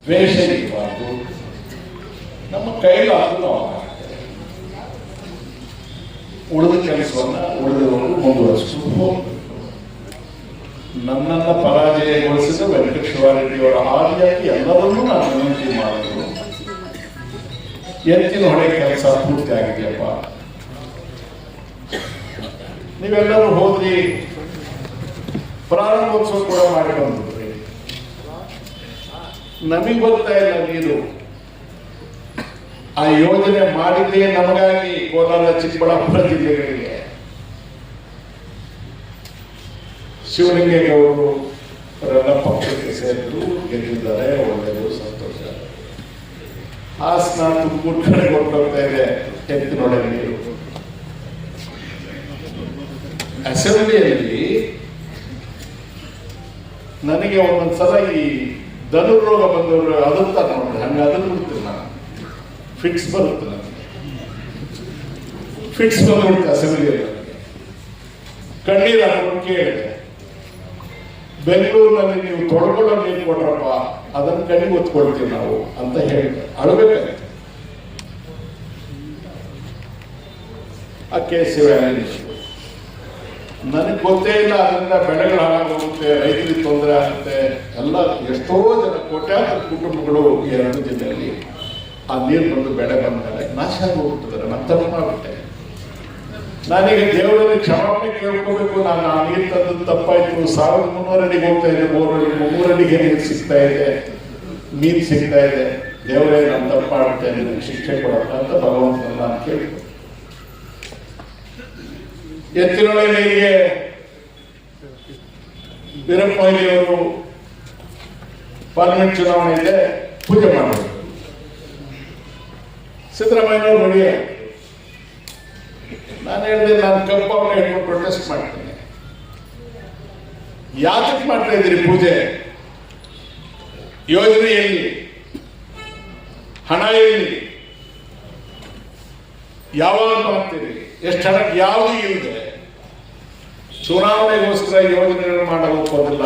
ದ್ವೇಷ ಇರಬಾರ್ದು. ನಮ್ಮ ಕೈಲಾದರೂ ನಾವು ಮಾಡ್ತೇವೆ. ಉಳಿದ ಕೆಲಸವನ್ನ ಉಳಿದವರು ಮುಂದುವರಿಸಿಕೊಂಡು ಹೋಗಬೇಕು. ನನ್ನನ್ನು ಪರಾಜಯಗೊಳಿಸಿದ ವೆಂಕಟೇಶ್ವರರೆಡ್ಡಿಯವರ ಆದಿಯಾಗಿ ಎಲ್ಲರನ್ನೂ ನಾನು ವಿನಂತಿ ಮಾಡಿದ್ರು, ಎತ್ತಿನ ಹೊಳೆ ಕೆಲಸ ಪೂರ್ತಿ ಆಗಿದೆಯಪ್ಪ. ನೀವೆಲ್ಲರೂ ಹೋದ್ರಿ, ಪ್ರಾರಂಭೋತ್ಸವ ಕೂಡ ಮಾಡಿ ಬಂದ್ರಿ. ನಮಗೆ ಗೊತ್ತಾ ಇಲ್ಲ ನೀರು ಆ ಯೋಜನೆ ಮಾಡಿದ್ದೇ ನಮಗಾಗಿ ಕೋಲಾರ ಚಿಕ್ಕಬಳ್ಳಾಪುರ ಜಿಲ್ಲೆಗಳಿಗೆ. ಶಿವಲಿಂಗೇಗೌಡರು ಅವರೆಲ್ಲ ಪಕ್ಷಕ್ಕೆ ಸೇರಿದ್ರು, ಗೆದ್ದಿದ್ದಾರೆ, ಒಳ್ಳೆಯದು, ಸಂತೋಷ. ಹಾಸನ ತುಮಕೂರು ಕಡೆ ಕೊಟ್ಟೋಗ್ತಾ ಇದೆ ಎತ್ತಿನೊಳೆ ನೀರು. ಅಸೆಂಬ್ಲಿಯಲ್ಲಿ ನನಗೆ ಒಂದೊಂದ್ಸಲ ಈ ಧನುರ್ರೋಗ ಬಂದವರು ಅದನ್ನ ನೋಡ್ರಿ, ಹಂಗೆ ಅದನ್ನು ಬಿಡ್ತೀನಿ ನಾನು. ಫಿಟ್ಸ್ ಬರುತ್ತೆ ನನಗೆ, ಫಿಟ್ಸ್ ಬಂದ್ಬಿಡುತ್ತೆ ಅಸೆಂಬ್ಲಿಯಲ್ಲಿ. ಕಣ್ಣೀರು ಹಾಕೊಂಡು ಕೇಳಿದೆ, ಬೆಂಗಳೂರಿನಲ್ಲಿ ನೀವು ತೊಡ್ಕೊಳ್ಳೋ ನೀರು ಕೊಟ್ರಪ್ಪ, ಅದನ್ನು ಕಣ್ಣಿಗೆ ಒತ್ಕೊಳ್ತೀವಿ ನಾವು ಅಂತ ಹೇಳಿದ್ರೆ ಅಳಬೇಕಾಗುತ್ತೆ. ಆ KC ವ್ಯಾಲಿ ನನಗೆ ಗೊತ್ತೇ ಇಲ್ಲ, ಅದರಿಂದ ಬೆಳೆಗಳು ಹಾಳಾಗೋಗುತ್ತೆ, ರೈತರಿಗೆ ತೊಂದರೆ ಆಗುತ್ತೆ. ಎಲ್ಲ ಎಷ್ಟೋ ಜನ ಕೋಟ್ಯಾಂತರ ಕುಟುಂಬಗಳು ಈ 2 ಜಿಲ್ಲೆಯಲ್ಲಿ ಆ ನೀರು ಬಂದು ಬೆಳೆ ಬಂದ ಮೇಲೆ ನಾಶ ಆಗಿ ಹೋಗ್ಬಿಟ್ಟಿದ್ದಾರೆ. ನಾನು ತಪ್ಪು ಮಾಡಿಬಿಟ್ಟೆ. ನಾನೀಗ ದೇವರಲ್ಲಿ ಕ್ಷಮಾಪಣೆ ಕೇಳ್ಕೋಬೇಕು. ನಾನು ಆ ನೀರು ತಂದು ತಪ್ಪಾಯ್ತು. 1300 ಅಡಿಗೆ ಹೋಗ್ತಾ ಇದೆ, 300 ಅಡಿಗೆ ನೀರು ಸಿಗ್ತಾ ಇದೆ, ಮೀನು ಸಿಗ್ತಾ ಇದೆ. ದೇವರೇ ನಾನು ತಪ್ಪು ಮಾಡುತ್ತೆ, ನನಗೆ ಶಿಕ್ಷೆ ಕೊಡಪ್ಪ ಅಂತ ಭಗವಂತನ ನಾನು ಕೇಳ್ಕೊ. ಎತ್ತಿನೊಳೆ ನೀರಿಗೆ ವೀರಪ್ಪ ಮೊಯ್ಲಿಯವರು ಪಾರ್ಲಿಮೆಂಟ್ ಚುನಾವಣೆ ಇದೆ, ಪೂಜೆ ಮಾಡಬೇಕು. ಸಿದ್ದರಾಮಯ್ಯನವರು ನೋಡಿ, ನಾನು ಹೇಳಿದೆ ನಾನು ಕಪ್ಪವನ್ನು ಹೇಳ್ಕೊಂಡು ಪ್ರೊಟೆಸ್ಟ್ ಮಾಡ್ತೇನೆ. ಯಾತಕ್ಕೆ ಮಾಡ್ತಾ ಇದ್ದೀರಿ ಪೂಜೆ? ಯೋಜನೆ ಎಲ್ಲಿ? ಹಣ ಎಲ್ಲಿ? ಯಾವಾಗ ಮಾಡ್ತೀರಿ? ಎಷ್ಟು ಹಣ? ಯಾವುದೂ ಇಲ್ಲದೆ ಚುನಾವಣೆಗೋಸ್ಕರ ಯೋಜನೆಗಳನ್ನು ಮಾಡಲು ಹೋಗೋದಿಲ್ಲ.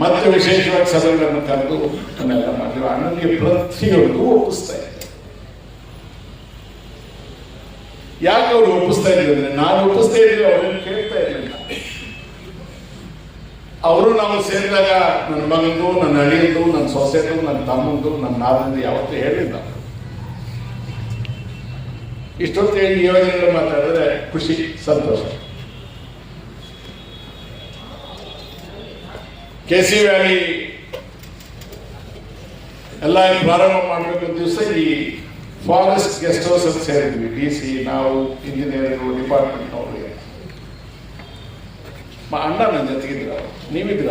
ಮತ್ತೆ ವಿಶೇಷವಾಗಿ ಸಭೆಗಳನ್ನು ಕರೆದು ಅನ್ನೆಲ್ಲ ಮಾಡಿದ್ರು. ಅಣ್ಣನಿಗೆ ಪ್ರತಿಯೊಂದು ಒಪ್ಪಿಸ್ತಾ ಇದೆ. ಯಾಕೆ ಅವ್ರು ಒಪ್ಪಿಸ್ತಾ ಇದ್ರು ಅಂದ್ರೆ, ನಾನು ಒಪ್ಪಿಸ್ತಾ ಇದ್ರೆ ಅವ್ರನ್ನು ಕೇಳ್ತಾ ಇರಲಿಲ್ಲ. ಅವರು ನಾವು ಸೇರಿದಾಗ ನನ್ನ ಮಗಂದು, ನನ್ನ ಅಳಿಯಂದು, ನನ್ನ ಸೊಸೆದು, ನನ್ನ ತಮ್ಮಂದು, ನನ್ನ ನಾದಂದು ಯಾವತ್ತೂ ಹೇಳಿಲ್ಲ. ಇಷ್ಟೊತ್ತು ಈ ಯೋಜನೆಗಳು ಮಾತಾಡಿದ್ರೆ ಖುಷಿ, ಸಂತೋಷ. KC ವ್ಯಾಲಿ ಎಲ್ಲ ಪ್ರಾರಂಭ ಮಾಡಬೇಕು ದಿವಸ ಈ ಫಾರೆಸ್ಟ್ ಗೆಸ್ಟ್ ಹೌಸ್ ಅಂತ ಸೇರಿದ್ವಿ. DC, ನಾವು, ಇಂಜಿನಿಯರಿಂಗ್ ಡಿಪಾರ್ಟ್ಮೆಂಟ್ ಅವ್ರಿಗೆ. ಅಣ್ಣ ನನ್ನ ಜೊತೆಗಿದ್ರ, ನೀವಿದ್ರ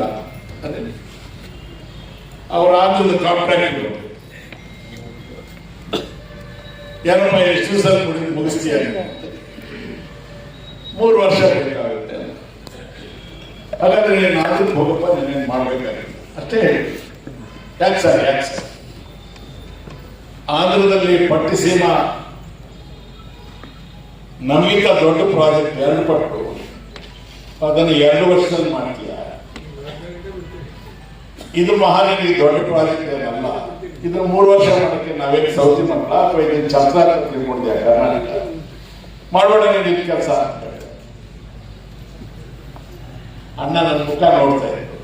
ಅದೇ ಅವ್ರ ಆದ್ರೂ ಕಾಂಟ್ರಾಕ್ಟ್ ಏನಪ್ಪ ಎಷ್ಟು ದಿವಸ ಮುಗಿಸ್ತೀಯ? 3 ವರ್ಷ ಬೇಕಾಗುತ್ತೆ. ಹಾಗಾದ್ರೆ ನೀನು ಆದ್ರೂ ಹೋಗಪ್ಪ, ನೀನೇನು ಮಾಡ್ಬೇಕಾಗುತ್ತೆ ಅಷ್ಟೇ ಹೇಳಿ. ಯಾಕೆ ಸರ್? ಆಂಧ್ರದಲ್ಲಿ ಪಟ್ಟಿಸೀಮಾ ನಮಗಿಂತ ದೊಡ್ಡ ಪ್ರಾಜೆಕ್ಟ್ 2 ಪಟ್ಟು, ಅದನ್ನು 2 ವರ್ಷದಲ್ಲಿ ಮಾಡ್ತೀಯ. ಇದು ಮಹಾನದಿ ದೊಡ್ಡ ಪ್ರಾಜೆಕ್ಟ್ ಏನಲ್ಲ. ಇದನ್ನು 3 ವರ್ಷ ಮಾಡೋಕ್ಕೆ ನಾವೇನು ಸೌತಿ ಮಕ್ಕಳ ಅಥವಾ ಇದನ್ನು ಛಾತ್ರಾಕೃತಿ ಮಾಡಿದೆ ಕರ್ನಾಟಕ ಮಾಡಬೇಡ ನೀನು ಕೆಲಸ ಅಂತ ಹೇಳಿ. ಅಣ್ಣ ನನ್ನ ಮುಖ ನೋಡ್ತಾ ಇದ್ರು.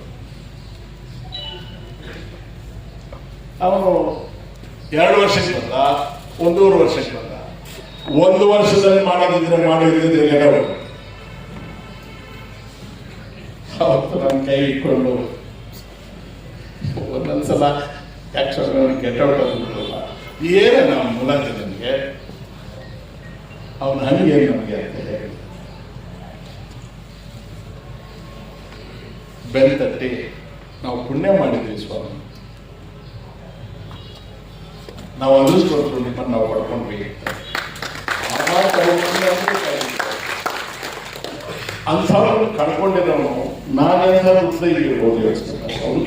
ಅವನು 2 ವರ್ಷಕ್ಕೆ ಬಂದ, 1.5 ವರ್ಷಕ್ಕೆ ಬಂದ. 1 ವರ್ಷದಲ್ಲಿ ಮಾಡಿದ್ರೆ ಗೆಲವು. ಅವತ್ತು ನನ್ನ ಕೈ ಇಟ್ಕೊಂಡು ಒಂದೊಂದ್ಸಲ ಯಾಕೆ ಗೆಟೌಟ್ ಅಂದ್ಬಿಡಲ್ಲ, ಏನೇ ನಾವು ಮೂಲಕ ನನಗೆ ಅವನ ಹಂಗೆ ನಮಗೆ ಅಂತ ಹೇಳಿ ಬೆಲೆ ತಟ್ಟಿ ನಾವು ಪುಣ್ಯ ಮಾಡಿದ್ವಿ ಸ್ವಾಮಿ, ನಾವು ಅದೃಷ್ಟವಂತರು, ನಿಮ್ಮನ್ನು ನಾವು ಪಡ್ಕೊಂಡ್ವಿ. ಅಂಥವ್ರನ್ನು ಕಳ್ಕೊಂಡಿರೋನು ನಾನೆಲ್ಲ ಇರ್ಬೋದು ಯೋಚನೆ. ಅವ್ರು